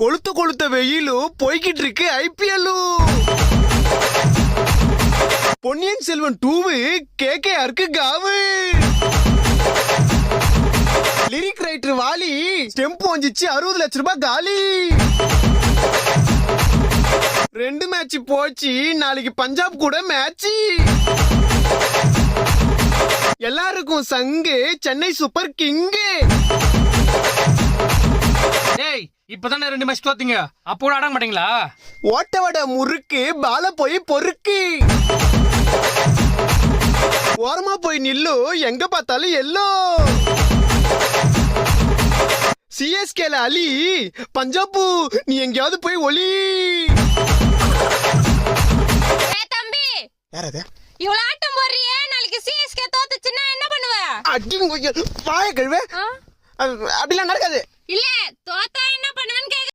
கொளுத்த கொளுத்த வெயிலும் போய்கிட்டு இருக்கு ஐபிஎல்லும். பொன்னியின் செல்வன் 2 கேகேஆருக்கு காவு. லிரிக் ரைட்டர் வாலி ஸ்டெம்ப் வந்துச்சு 60 லட்சம் ரூபாய் காலி. 2 மேட்ச் போச்சு, நாளைக்கு பஞ்சாப் கூட மேட்ச். எல்லாருக்கும் சங்கு சென்னை சூப்பர் கிங்கு. டேய் இப்பதானே 2 மேட்ச் தோத்தீங்க, அப்போ கூட ஆட மாட்டீங்களா? ஓட்ட வட முறுக்கு பால போய் பொறுக்கு. ஓரமா போய் நில்லு, எங்க பார்த்தாலும் எல்லோ. சிஎஸ்கேல அலி, பஞ்சாபு நீ எங்கயாவது போய் ஒலி. தம்பி யாரது இவ்வளவு ஆட்டம் போடுறியே, நாளைக்கு சிஎஸ்கே தோத்துச்சுன்னா என்ன பண்ணுவ? அடி வாய கழுவே. அப்படிலாம் நடக்காது. இல்ல தோத்தா என்ன பண்ணுவேன்னு